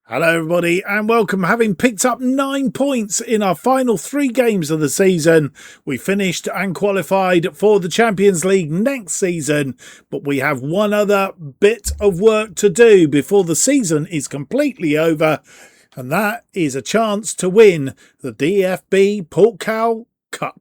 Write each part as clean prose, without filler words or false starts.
Hello everybody and welcome. Having picked up 9 points in our final 3 games of the season, we finished and qualified for the Champions League next season, but we have one other bit of work to do before the season is completely over, and that is a chance to win the DFB-Pokal Cup.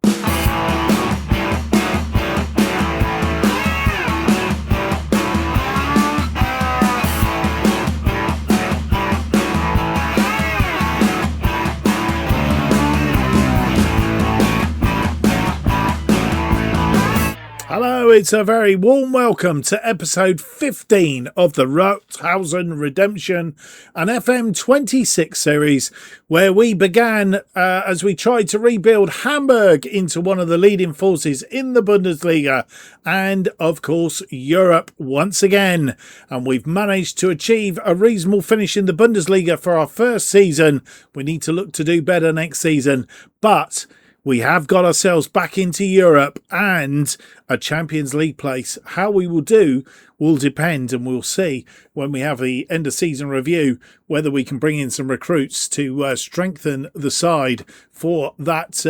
Hello, it's a very warm welcome to episode 15 of the Rothosen Redemption, an FM26 series where we began as we tried to rebuild Hamburg into one of the leading forces in the Bundesliga and, of course, Europe once again. And we've managed to achieve a reasonable finish in the Bundesliga for our first season. We need to look to do better next season, but we have got ourselves back into Europe and a Champions League place. How we will do will depend, and we'll see when we have the end of season review whether we can bring in some recruits to strengthen the side for that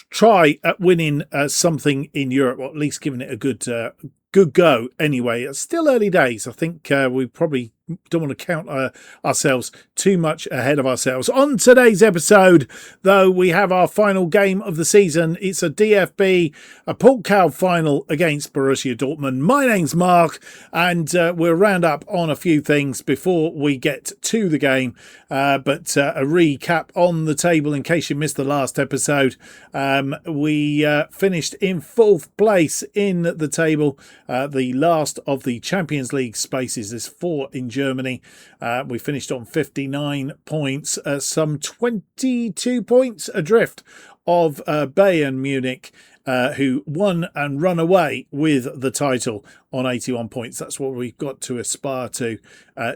try at winning something in Europe, or at least giving it a good go. Anyway, it's still early days. I think we probably don't want to count ourselves too much ahead of ourselves. On today's episode, though, we have our final game of the season. It's a Pokal Final against Borussia Dortmund. My name's Mark, and we'll round up on a few things before we get to the game. But a recap on the table in case you missed the last episode. We finished in 4th place in the table. The last of the Champions League spaces. There's 4 in Germany. We finished on 59 points, some 22 points adrift of Bayern Munich, who won and run away with the title on 81 points. That's what we've got to aspire to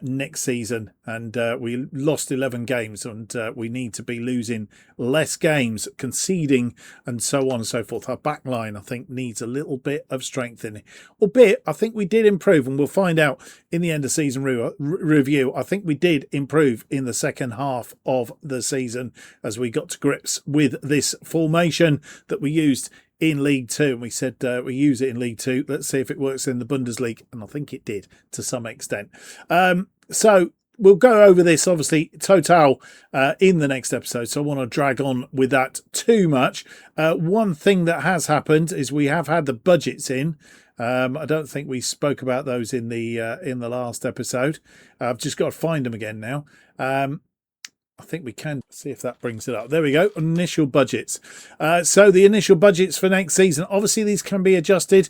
next season. And we lost 11 games, and we need to be losing less games, conceding, and so on and so forth. Our back line, I think, needs a little bit of strengthening. Albeit, I think we did improve, and we'll find out in the end of season review. I think we did improve in the second half of the season as we got to grips with this formation that we used in League 2, and we said we use it in League 2. Let's see if it works in the Bundesliga, and I think it did to some extent. So we'll go over this, obviously, total in the next episode, so I want to drag on with that too much. One thing that has happened is we have had the budgets in. I don't think we spoke about those in the last episode. I've just got to find them again now. I think we can see if that brings it up. There we go. Initial budgets. So the initial budgets for next season, obviously these can be adjusted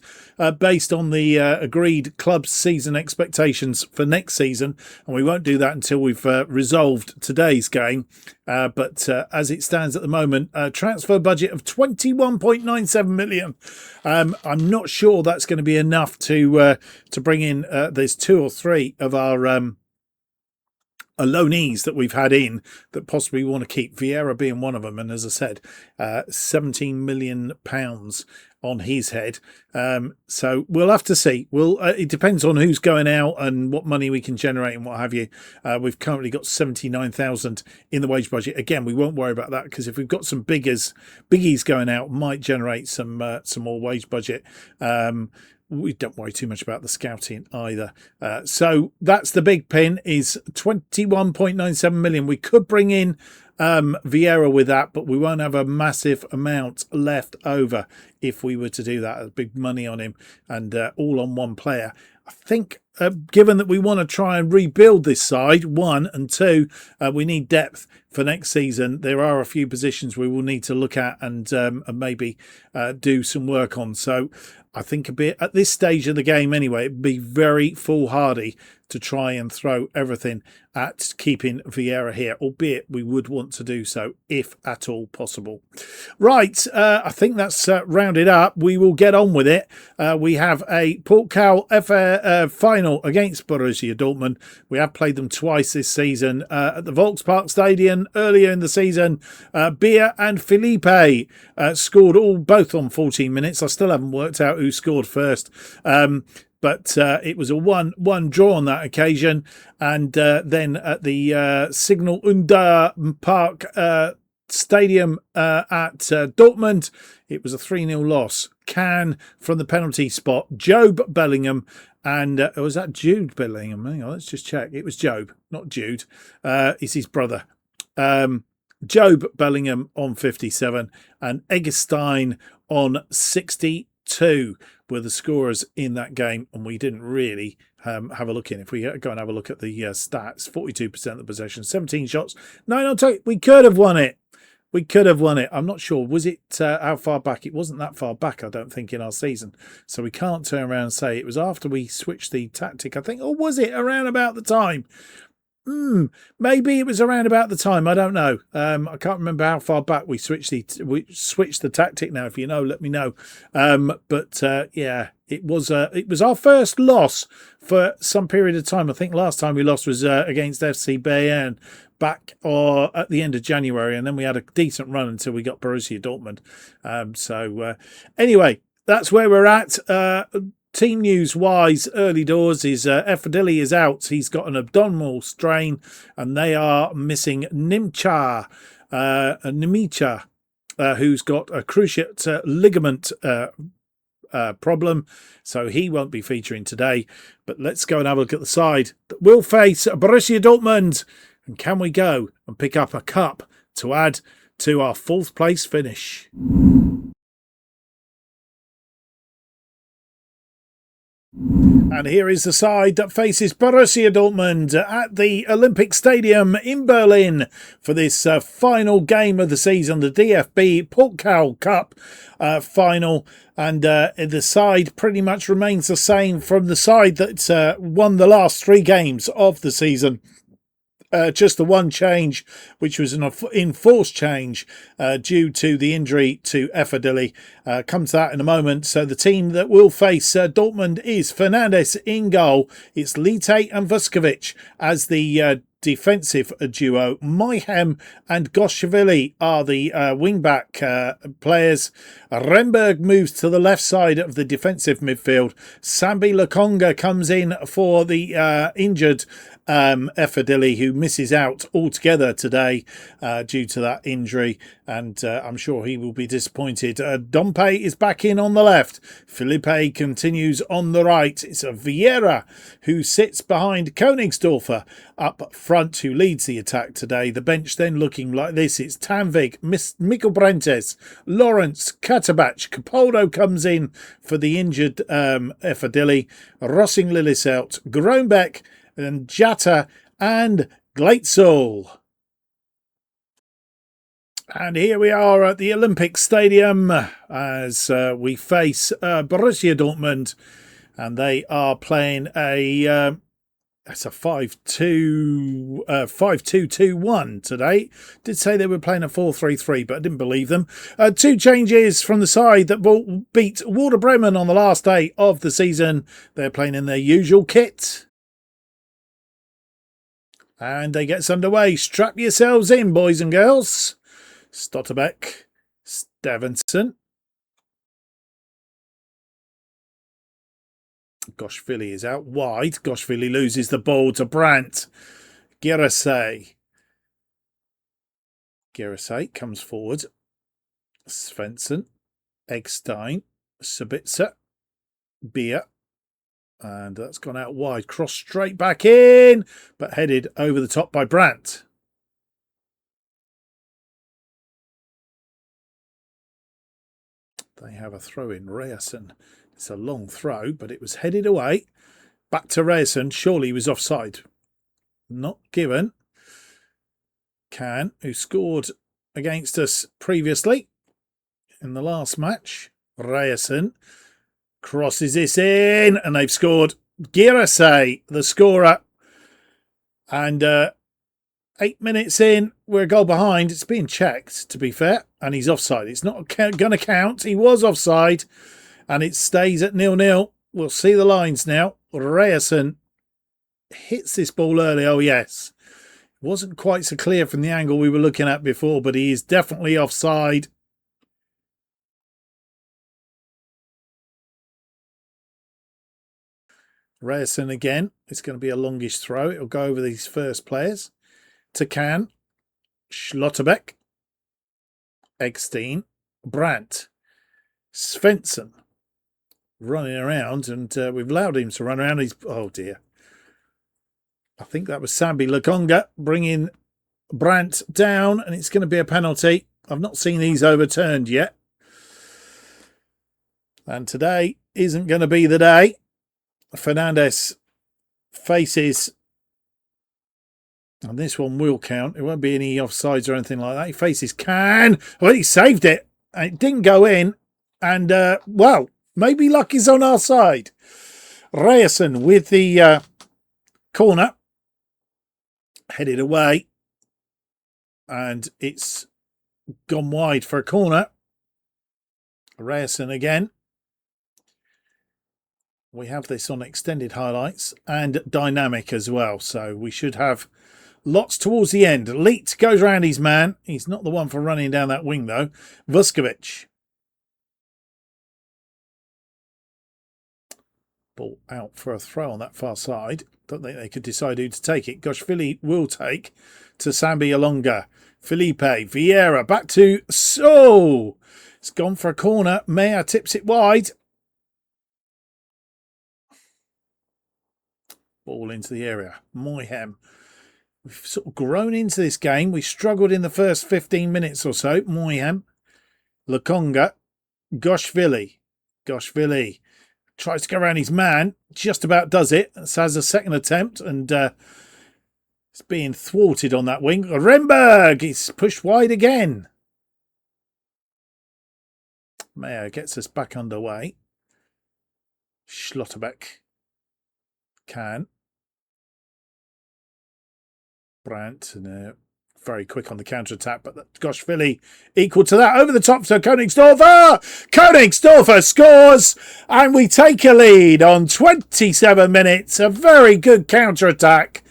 based on the agreed club's season expectations for next season. And we won't do that until we've resolved today's game. But as it stands at the moment, transfer budget of 21.97 million. I'm not sure that's going to be enough to bring in. There's 2 or 3 of our loanees that we've had in that possibly want to keep, Vieira being one of them, and as I said, £17 million on his head. So we'll have to see. It depends on who's going out and what money we can generate and what have you. We've currently got 79,000 in the wage budget. Again, we won't worry about that because if we've got some biggies going out, might generate some more wage budget. We don't worry too much about the scouting either. So that's the big pin, is 21.97 million. We could bring in Vieira with that, but we won't have a massive amount left over if we were to do that. There's big money on him and all on one player. I think given that we want to try and rebuild this side, 1 and 2, we need depth for next season. There are a few positions we will need to look at and maybe do some work on. So I think a bit at this stage of the game anyway, it'd be very foolhardy to try and throw everything at keeping Vieira here, albeit we would want to do so if at all possible. Right, I think that's rounded up. We will get on with it. We have a Pokal final against Borussia Dortmund. We have played them twice this season at the Volkspark Stadium earlier in the season. Beer and Felipe scored both on 14 minutes. I still haven't worked out who scored first. but it was a 1-1 draw on that occasion. And then at the Signal Iduna Park Stadium at Dortmund, it was a 3-0 loss. Can from the penalty spot, Job Bellingham, and was that Jude Bellingham? Hang on, let's just check. It was Job, not Jude. It's his brother. Job Bellingham on 57 and Eggestein on 62 were the scorers in that game, and we didn't really have a look in. If we go and have a look at the stats, 42% of the possession, 17 shots, 9 on target. We could have won it. We could have won it. I'm not sure. Was it how far back? It wasn't that far back, I don't think, in our season. So we can't turn around and say it was after we switched the tactic, I think. Or was it around about the time? Maybe it was around about the time. I don't know. I can't remember how far back we switched the tactic. Now, if you know, let me know. Yeah, it was our first loss for some period of time. I think last time we lost was against FC Bayern back at the end of January, and then we had a decent run until we got Borussia Dortmund. Anyway, that's where we're at. Team news wise, early doors is Efadili is out. He's got an abdominal strain, and they are missing Nimicha, who's got a cruciate ligament problem, so he won't be featuring today. But let's go and have a look at the side that will face Borussia Dortmund. And can we go and pick up a cup to add to our 4th place finish? And here is the side that faces Borussia Dortmund at the Olympic Stadium in Berlin for this final game of the season, the DFB-Pokal Cup final. And the side pretty much remains the same from the side that won the last 3 games of the season. Just the one change, which was an enforced change due to the injury to Efadili. Come to that in a moment. So the team that will face Dortmund is Fernandes in goal. It's Lite and Vuskovic as the defensive duo. Mayhem and Goshvili are the wing-back players. Remberg moves to the left side of the defensive midfield. Sambi Lokonga comes in for the injured Efadili, who misses out altogether today due to that injury, and I'm sure he will be disappointed. Dompe is back in on the left. Felipe continues on the right. It's a Vieira who sits behind Königsdorfer up front, who leads the attack today. The bench then looking like this. It's Tanvik, Mikkel Brentes, Lawrence, Katabach. Capaldo comes in for the injured Efadili. Rossing Liliselt, Groenbeck, and Jatta and Gleitzel. And here we are at the Olympic Stadium as we face Borussia Dortmund, and they are playing it's a 5-2-2-1 today. Did say they were playing a 4-3-3, but I didn't believe them. 2 changes from the side that beat Werder Bremen on the last day of the season. They're playing in their usual kit. And they get underway. Strap yourselves in, boys and girls. Stotterbeck, Stevenson. Goshvili is out wide. Goshvili loses the ball to Brandt. Girasay comes forward. Svensson, Eggstein, Sabitzer, Beer. And that's gone out wide. Cross straight back in, but headed over the top by Brandt. They have a throw in. Reyerson. It's a long throw, but it was headed away. Back to Reyerson. Surely he was offside. Not given. Can, who scored against us previously in the last match. Reyerson crosses this in, and they've scored. Girasay, the scorer. And 8 minutes in, we're a goal behind. It's being checked, to be fair, and he's offside. It's not going to count. He was offside, and it stays at 0-0. We'll see the lines now. Reyerson hits this ball early. Oh, yes. It wasn't quite so clear from the angle we were looking at before, but he is definitely offside. Rothosen again. It's going to be a longish throw. It'll go over these first players. To Can. Schlotterbeck. Eggstein. Brandt. Svensson. Running around, and we've allowed him to run around. He's, oh dear. I think that was Sambi Lokonga bringing Brandt down, and it's going to be a penalty. I've not seen these overturned yet. And today isn't going to be the day. Fernandes faces, and this one will count. It won't be any offsides or anything like that. He faces Can. Well, he saved it. And it didn't go in. And, well, maybe luck is on our side. Rothosen with the corner. Headed away. And it's gone wide for a corner. Rothosen again. We have this on extended highlights and dynamic as well. So we should have lots towards the end. Leet goes round his man. He's not the one for running down that wing, though. Vuskovic. Ball out for a throw on that far side. Don't think they could decide who to take it. Goshvili will take to Sambi Alonga. Felipe Vieira back to So. It's gone for a corner. Meyer tips it wide. Ball into the area. Moyhem. We've sort of grown into this game. We struggled in the first 15 minutes or so. Moyhem. Lokonga. Goshvili. Goshvili tries to go around his man. Just about does it. This has a second attempt, and it's being thwarted on that wing. Remberg is pushed wide again. Mayo gets us back underway. Schlotterbeck. Can. Brandt, and very quick on the counter-attack, but Goshvili equal to that. Over the top to Königsdorfer! Königsdorfer scores, and we take a lead on 27 minutes. A very good counter-attack.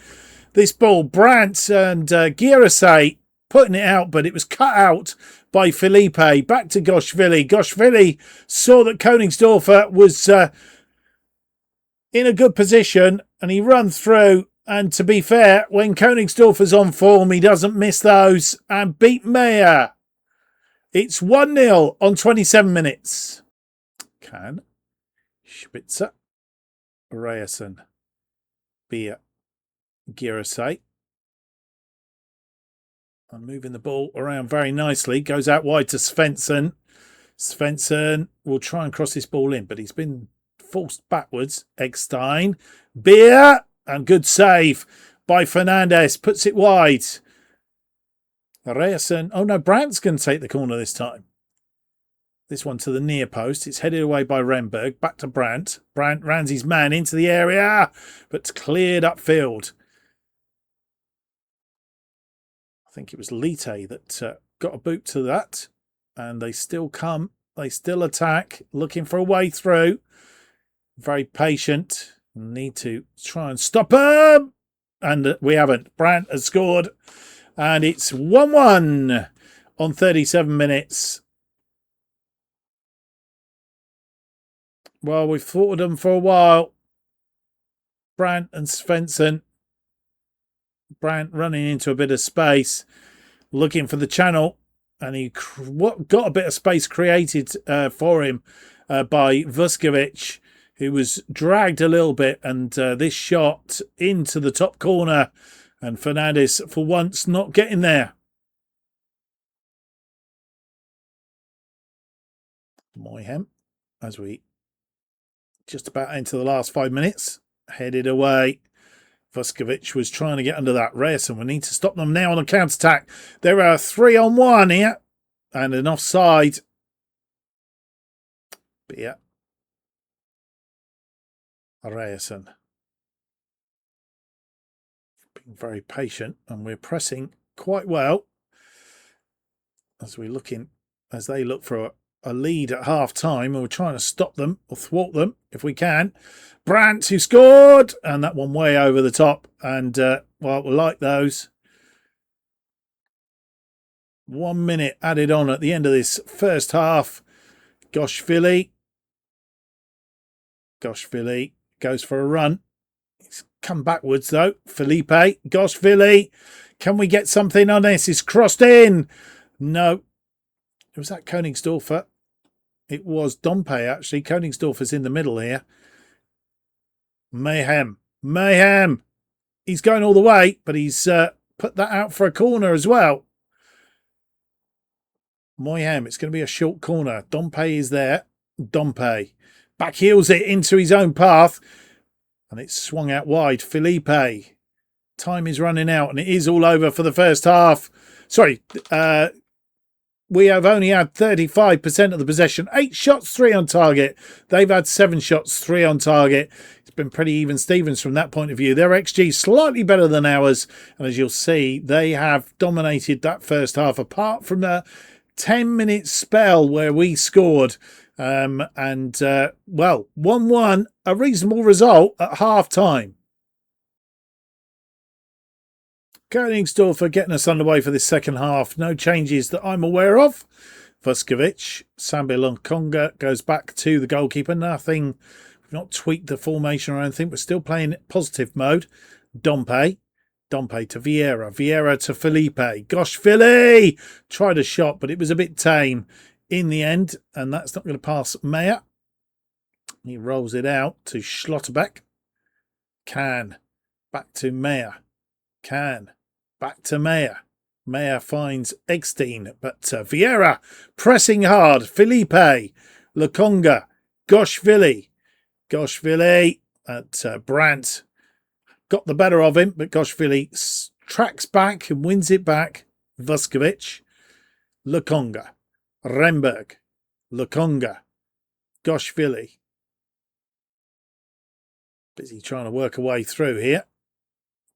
This ball, Brandt and Girasay putting it out, but it was cut out by Felipe. Back to Goshvili. Goshvili saw that Königsdorfer was in a good position, and he ran through. And to be fair, when Königsdorfer's on form, he doesn't miss those and beat Meyer. It's 1-0 on 27 minutes. Can. Spitzer. Rothosen. Beer. Girasay. And moving the ball around very nicely. Goes out wide to Svensson. Svensson will try and cross this ball in, but he's been forced backwards. Eggstein. Beer. And good save by Fernandes. Puts it wide. Rothosen. Oh no, Brandt's going to take the corner this time. This one to the near post. It's headed away by Remberg. Back to Brandt. Brandt runs his man into the area, but cleared upfield. I think it was Lite that got a boot to that. And they still come. They still attack. Looking for a way through. Very patient. Need to try and stop him. And we haven't. Brandt has scored. And it's 1-1 on 37 minutes. Well, we've thwarted them for a while. Brandt and Svensson. Brandt running into a bit of space. Looking for the channel. And he got a bit of space created for him by Vuskovic, who was dragged a little bit, and this shot into the top corner, and Fernandes for once not getting there. Moyhem, as we just about enter the last 5 minutes, headed away. Vuskovic was trying to get under that race, and we need to stop them now on the counter-attack. There are 3-on-1 here, and an offside. But yeah. Rothosen being very patient, and we're pressing quite well as they look for a lead at half time, and we're trying to stop them or thwart them if we can. Brandt, who scored, and that one way over the top, and well, we like those. 1 minute added on at the end of this first half. Goshvili Goes for a run. He's come backwards though. Felipe. Goshvili. Can we get something on this? It's crossed in. No. Was that Königsdorfer? It was Dompe, actually. Königsdorfer's in the middle here. Mayhem. Mayhem. He's going all the way, but he's put that out for a corner as well. Mayhem. It's going to be a short corner. Dompe is there. Dompe. Back heels it into his own path. And it's swung out wide. Felipe. Time is running out and it is all over for the first half. Sorry, we have only had 35% of the possession. 8 shots, 3 on target. They've had 7 shots, 3 on target. It's been pretty even Stevens from that point of view. Their XG slightly better than ours. And as you'll see, they have dominated that first half, apart from the 10-minute spell where we scored. Well, 1-1, a reasonable result at half-time. Königsdorfer getting us underway for this second half. No changes that I'm aware of. Vuskovic, Sambi Lokonga goes back to the goalkeeper. Nothing, we've not tweaked the formation or anything. We're still playing positive mode. Dompe. Dompe to Vieira. Vieira to Felipe. Goshvili! Tried a shot, but it was a bit tame in the end. And that's not going to pass Meyer. He rolls it out to Schlotterbeck. Can. Back to Meyer. Can. Back to Meyer. Meyer finds Eggstein, but Vieira pressing hard. Felipe. Lokonga. Goshvili. Goshvili at Brandt. Got the better of him, but Goshvili tracks back and wins it back. Vuskovic. Lokonga. Remberg. Lokonga. Goshvili. Busy trying to work a way through here.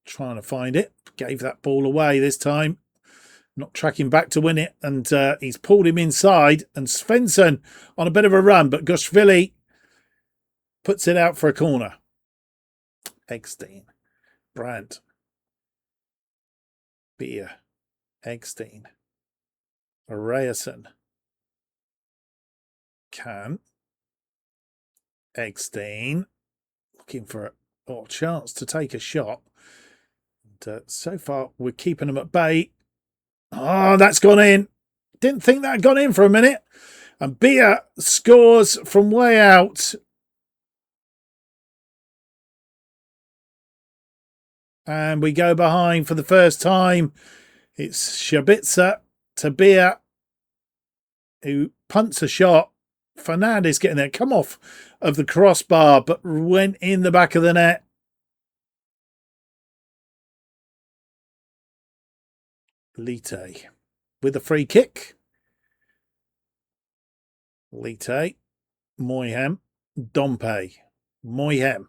Trying to find it. Gave that ball away this time. Not tracking back to win it. And he's pulled him inside. And Svensson on a bit of a run. But Goshvili puts it out for a corner. Eggstein. Brandt. Beer. Eggstein. Rayerson. Can. Eggstein. Looking for a chance to take a shot. So far, we're keeping them at bay. Oh, that's gone in. Didn't think that had gone in for a minute. And Beer scores from way out. And we go behind for the first time. It's Shabitza to Beer, who punts a shot. Fernandez getting there. Come off of the crossbar, but went in the back of the net. Lite with a free kick. Lite. Moyhem. Dompe. Moyhem.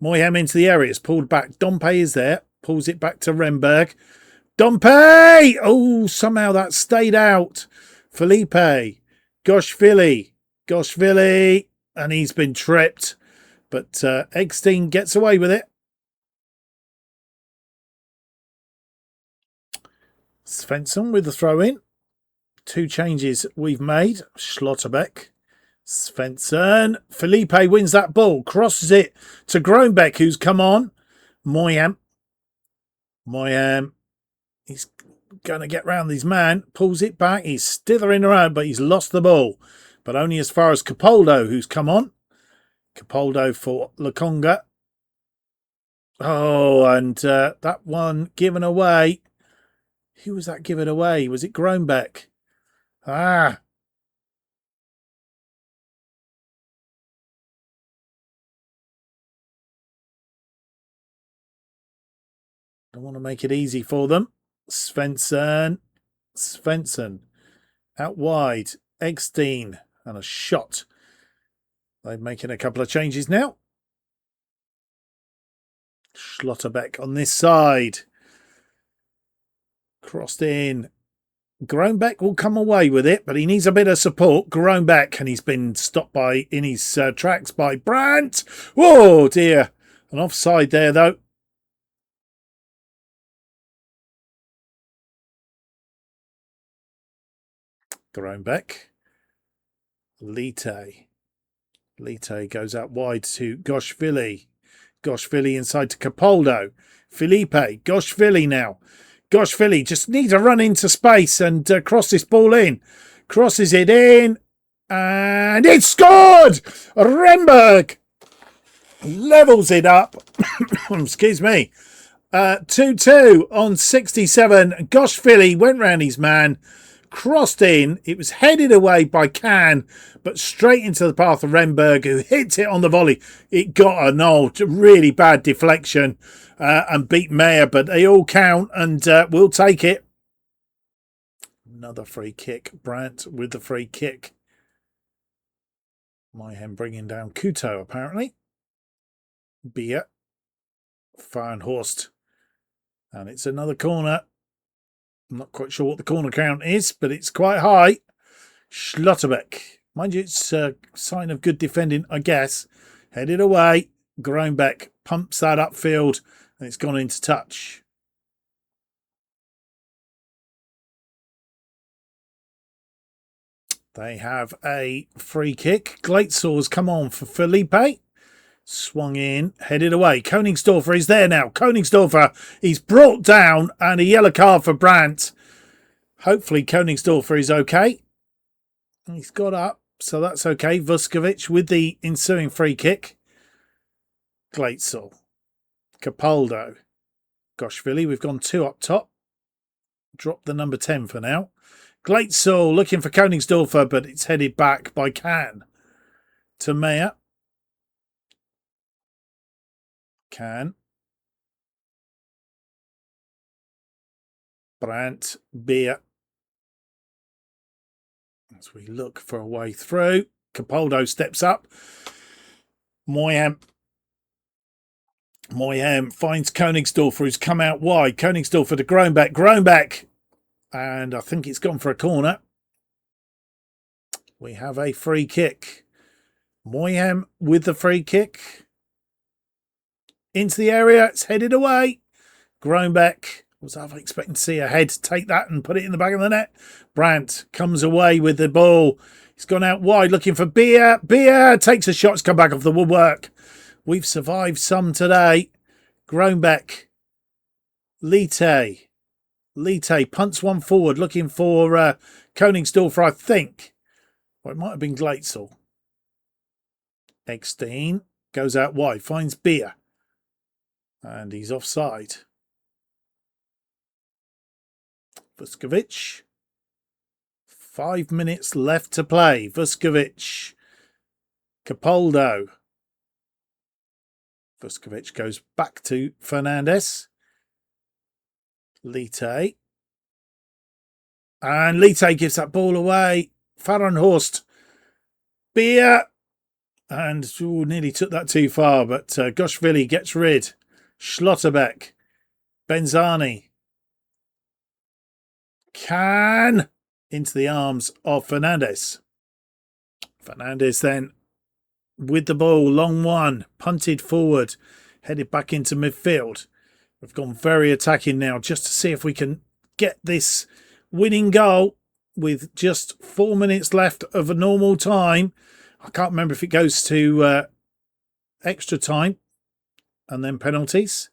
Moyhem into the area. It's pulled back. Dompe is there. Pulls it back to Remberg. Dompe! Oh, somehow that stayed out. Felipe. Goshvili. Goshvili. And he's been tripped. But Eggstein gets away with it. Svensson with the throw in. 2 changes we've made. Schlotterbeck. Svensson. Felipe wins that ball. Crosses it to Groenbeck, who's come on. Moyam. Moyam. He's going to get round his man. Pulls it back. He's stithering around, but he's lost the ball. But only as far as Capaldo, who's come on. Capaldo for Lokonga. Oh, and that one given away. Who was that given away? Was it Groenbeck? Ah. Don't want to make it easy for them. Svensson. Svensson. Out wide. Eggstein. And a shot. They're making a couple of changes now. Schlotterbeck on this side. Crossed in. Groenbeck will come away with it, but he needs a bit of support. Groenbeck, and he's been stopped in his tracks by Brandt. Whoa, dear. An offside there, though. Groenbeck. Lite. Lite goes out wide to Goshvili. Goshvili inside to Capaldo. Felipe. Goshvili now. Goshvili just needs to run into space and cross this ball in. Crosses it in. And it's scored! Remberg levels it up. Excuse me. 2-2 on 67. Goshvili went round his man. Crossed in. It was headed away by Can, but straight into the path of Remberg, who hit it on the volley. It got an old, really bad deflection and beat Mayer, but they all count, and we'll take it. Another free kick. Brandt with the free kick. Mayhem bringing down Kuto, apparently. Beer. Farnhorst. And it's another corner. I'm not quite sure what the corner count is, but it's quite high. Schlotterbeck. Mind you, it's a sign of good defending, I guess. Headed away. Groenbeck pumps that upfield, and it's gone into touch. They have a free kick. Glatzel's come on for Felipe. Swung in, headed away. Königsdorfer is there now. Königsdorfer, he's brought down, and a yellow card for Brandt. Hopefully Königsdorfer is okay. He's got up, so that's okay. Vuskovic with the ensuing free kick. Glatzel. Capaldo. Goshvili, we've gone 2 up top. Drop the number 10 for now. Glatzel looking for Königsdorfer, but it's headed back by Can. To Mayer. Can. Brandt. Beer. As we look for a way through. Capaldo steps up. Moyam finds Königsdorfer, who's come out wide. Königsdorfer to Groenbeck. Groenbeck. And I think it's gone for a corner. We have a free kick. Moyam with the free kick. Into the area. It's headed away. Groenbeck. Was I expecting to see a head take that and put it in the back of the net? Brandt comes away with the ball. He's gone out wide looking for Beer. Beer takes a shot. It's come back off the woodwork. We've survived some today. Groenbeck. Lite punts one forward looking for Königsdorfer, I think. Or it might have been Glatzel. Eckstein goes out wide. Finds Beer. And he's offside. Vuskovic. 5 minutes left to play. Vuskovic. Capaldo. Vuskovic goes back to Fernandez. Lite. And Lite gives that ball away. Farrenhorst. Beer. And nearly took that too far, but Goshvili gets rid. Schlotterbeck. Benzani. Can. Into the arms of Fernandez. Fernandez then with the ball. Long one. Punted forward. Headed back into midfield. We've gone very attacking now just to see if we can get this winning goal with just 4 minutes left of a normal time. I can't remember if it goes to extra time and then penalties.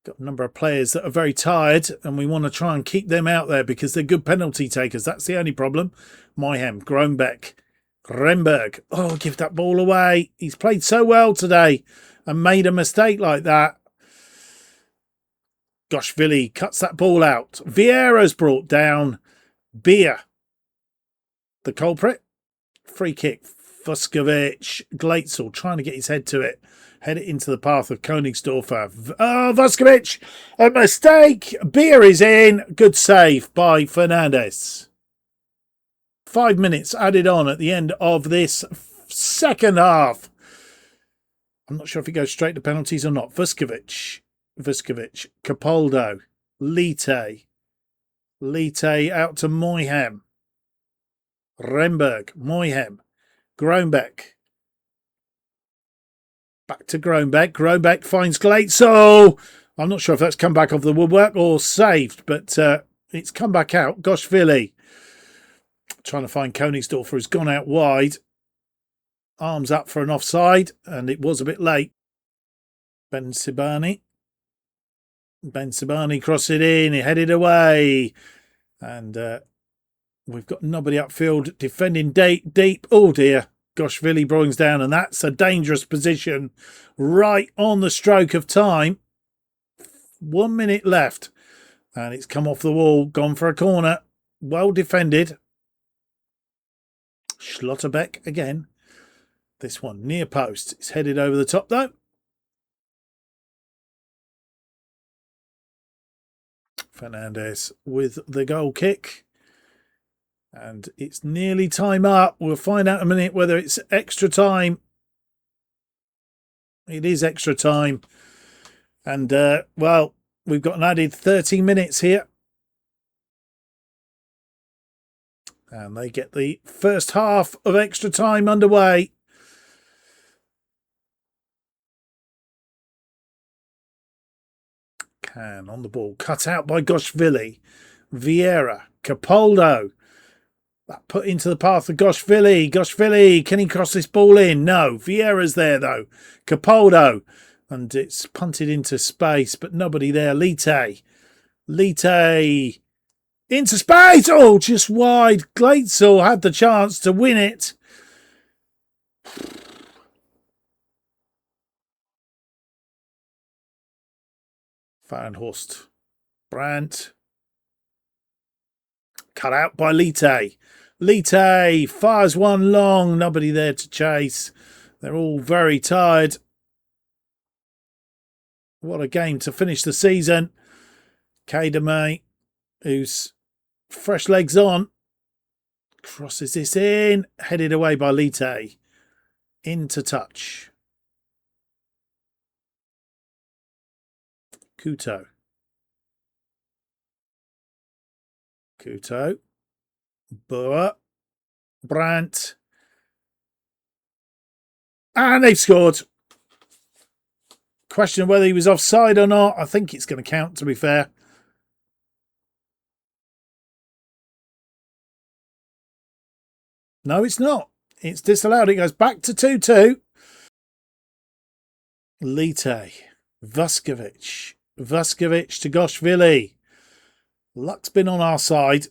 Got a number of players that are very tired and we want to try and keep them out there because they're good penalty takers. That's the only problem. Mayhem, Groenbeck, Remberg. Oh, give that ball away. He's played so well today and made a mistake like that. Goshvili cuts that ball out. Vieira's brought down. Beer, the culprit. Free kick. Vuskovic. Glatzel trying to get his head to it. Head it into the path of Königsdorfer. Oh, Vuskovic. A mistake. Beer is in. Good save by Fernandez. 5 minutes added on at the end of this second half. I'm not sure if it goes straight to penalties or not. Vuskovic, Capaldo, Lite out to Moyhem, Remberg, Moyhem, Groenbeck, back to Groenbeck. Groenbeck finds Glatzel. I'm not sure if that's come back off the woodwork or saved, but it's come back out. Goshvili trying to find Königsdorfer, who's gone out wide. Arms up for an offside, and it was a bit late. Ben Sibani. Ben Sibani crossed it in. He headed away. And we've got nobody upfield defending deep. Oh, dear. Goshvili brings down. And that's a dangerous position right on the stroke of time. 1 minute left. And it's come off the wall. Gone for a corner. Well defended. Schlotterbeck again. This one near post. It's headed over the top though. Fernandez with the goal kick. And it's nearly time up. We'll find out in a minute whether it's extra time. It is extra time. And, well, we've got an added 30 minutes here. And they get the first half of extra time underway. Can on the ball. Cut out by Goshvili. Vieira. Capaldo. That put into the path of Goshvili. Goshvili. Can he cross this ball in? No. Vieira's there though. Capaldo. And it's punted into space, but nobody there. Lite. Into space. Oh, just wide. Glatzel had the chance to win it. Fahrenhorst. Brandt. Cut out by Lite. Lite fires one long. Nobody there to chase. They're all very tired. What a game to finish the season. Kadame, who's fresh legs on, crosses this in. Headed away by Lite. Into touch. Kuto. Boer. Brandt. And they've scored. Question whether he was offside or not. I think it's going to count, to be fair. No, it's not. It's disallowed. It goes back to 2-2. Lite. Vuskovic to Goshvili. Luck's been on our side.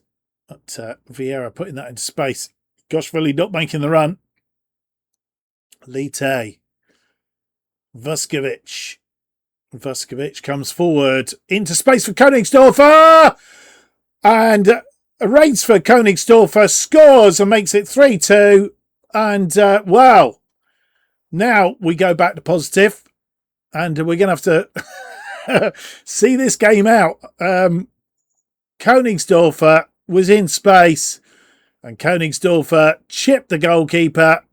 But Vieira putting that into space. Goshvili not making the run. Lite. Vuskovic comes forward into space for Königsdorfer. And Rainsford Königsdorfer scores and makes it 3-2. And, well, now we go back to positive. And we're going to have to see this game out. Königsdorfer was in space. And Königsdorfer chipped the goalkeeper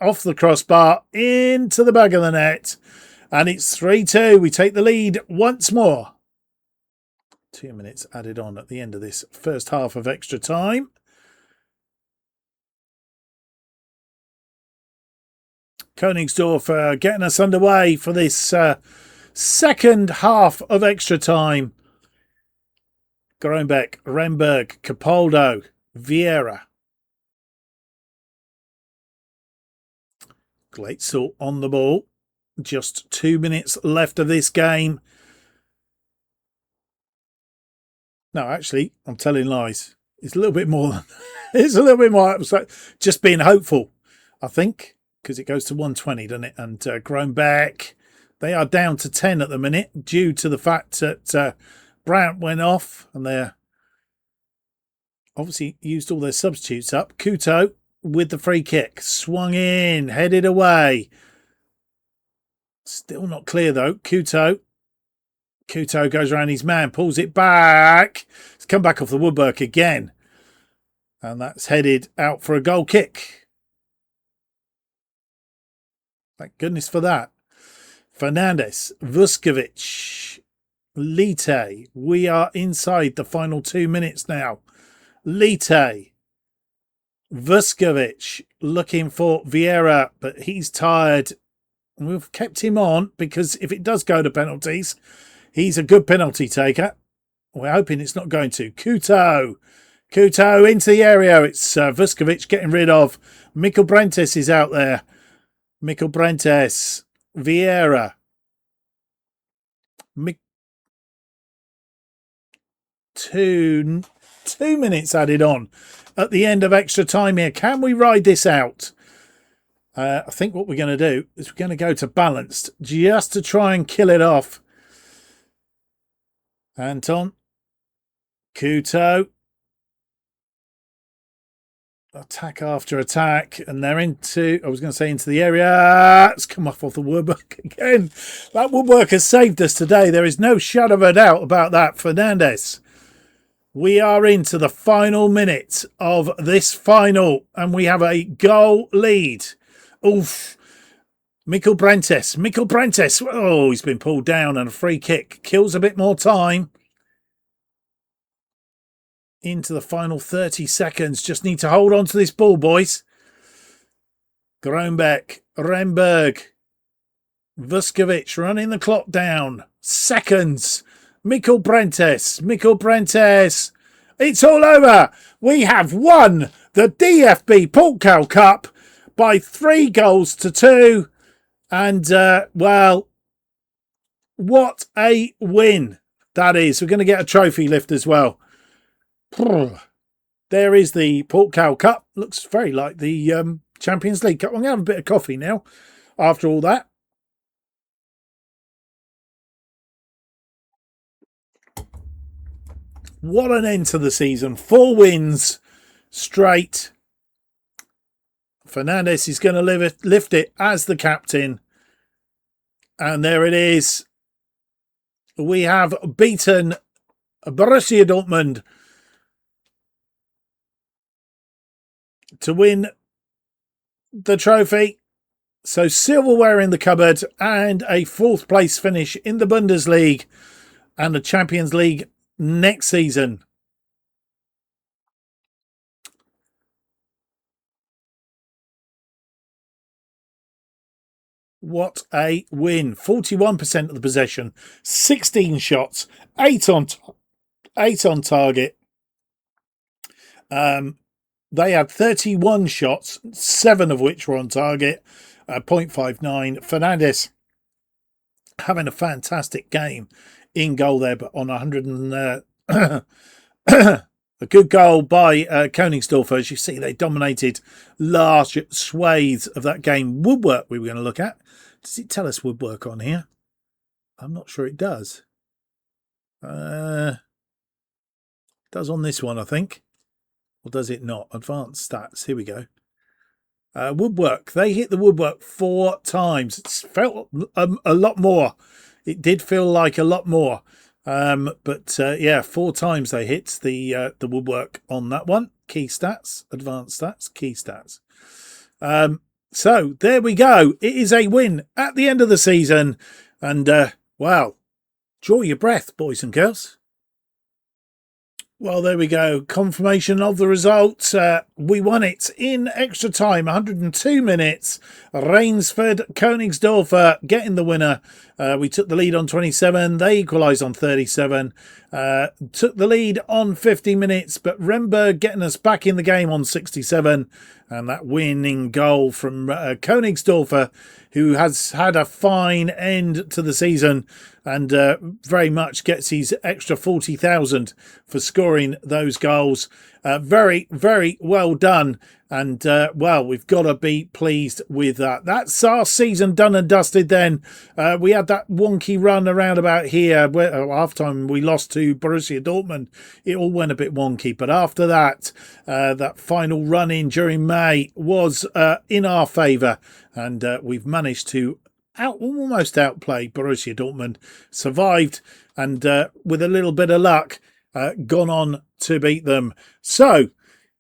off the crossbar into the back of the net. And it's 3-2. We take the lead once more. 2 minutes added on at the end of this first half of extra time. Königsdorfer getting us underway for this second half of extra time. Groenbeck, Remberg, Capaldo, Vieira. Glatzel on the ball. Just 2 minutes left of this game. No, actually, I'm telling lies. It's a little bit more than... It's a little bit more... Just being hopeful, I think, because it goes to 120, doesn't it? And Groenbeck, they are down to 10 at the minute due to the fact that Brandt went off and they're obviously used all their substitutes up. Kuto with the free kick. Swung in, headed away. Still not clear though. Kuto goes around his man, pulls it back. It's come back off the woodwork again. And that's headed out for a goal kick. Thank goodness for that. Fernandez, Vuskovic, Lite. We are inside the final 2 minutes now. Lite. Vuskovic looking for Vieira, but he's tired. We've kept him on because if it does go to penalties, he's a good penalty taker. We're hoping it's not going to. Kuto into the area. It's Vuskovic getting rid of. Mikkel Brentes is out there. Mikkel Brentes. Vieira. Two minutes added on at the end of extra time here. Can we ride this out? I think what we're going to do is we're going to go to balanced just to try and kill it off. Anton. Kuto. Attack after attack. And they're into, I was going to say into the area. It's come off the woodwork again. That woodwork has saved us today. There is no shadow of a doubt about that. Fernandes. We are into the final minute of this final. And we have a goal lead. Oof. Mikkel Brentes. Oh, he's been pulled down and a free kick. Kills a bit more time. Into the final 30 seconds. Just need to hold on to this ball, boys. Grönbeck, Remberg, Vuskovic running the clock down. Seconds. Mikkel Brentes. It's all over. We have won the DFB-Pokal Cup by 3-2. And, well, what a win that is. We're going to get a trophy lift as well. There is the Pokal Cup. Looks very like the Champions League Cup. I'm going to have a bit of coffee now after all that. What an end to the season. 4 wins straight. Fernandes is going to lift it as the captain. And there it is. We have beaten Borussia Dortmund to win the trophy. So silverware in the cupboard and a 4th place finish in the Bundesliga and the Champions League next season. What a win. 41% of the possession, 16 shots, 8 on target. They had 31 shots, 7 of which were on target, 0.59. Fernandes having a fantastic game in goal there, but on 100 and a good goal by Königsdorfer. As you see, they dominated large swathes of that game. Woodwork we were going to look at. Does it tell us woodwork on here? I'm not sure it does. It does on this one, I think. Or does it not? Advanced stats. Here we go. Woodwork. They hit the woodwork 4 times. It felt a lot more. It did feel like a lot more. But yeah, 4 times they hit the woodwork on that one. Key stats, advanced stats, key stats. So there we go. It is a win at the end of the season. And wow, draw your breath, boys and girls. Well, there we go. Confirmation of the results. We won it in extra time, 102 minutes. Rainsford, Königsdorfer getting the winner. We took the lead on 27. They equalised on 37. Took the lead on 50 minutes, but Remberg getting us back in the game on 67. And that winning goal from Königsdorfer, who has had a fine end to the season and very much gets his extra 40,000 for scoring those goals. Very, very well done. And, well, we've got to be pleased with that. That's our season done and dusted then. We had that wonky run around about here. Where, half-time we lost to Borussia Dortmund. It all went a bit wonky. But after that, that final run-in during May was in our favour. And we've managed to almost outplay Borussia Dortmund. Survived and with a little bit of luck, gone on to beat them. So,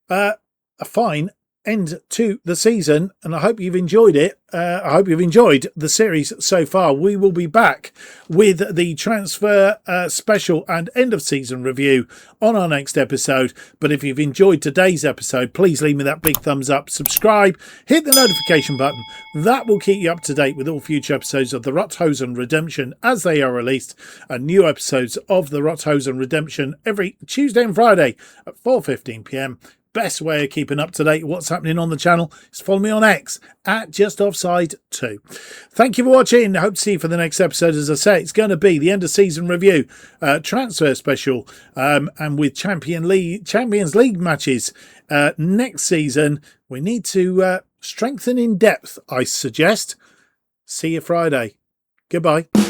a fine end to the season, and I hope you've enjoyed it. I hope you've enjoyed the series so far. We will be back with the transfer special and end of season review on our next episode. But if you've enjoyed today's episode, please leave me that big thumbs up, subscribe, hit the notification button. That will keep you up to date with all future episodes of the Rothosen Redemption as they are released, and new episodes of the Rothosen Redemption every Tuesday and Friday at 4:15 p.m. best way of keeping up to date with what's happening on the channel is follow me on X at JustOffside2. Thank you for watching. I hope to see you for the next episode. As I say, it's going to be the end of season review, transfer special, and with Champions League matches next season. We need to strengthen in depth, I suggest. See you Friday. Goodbye.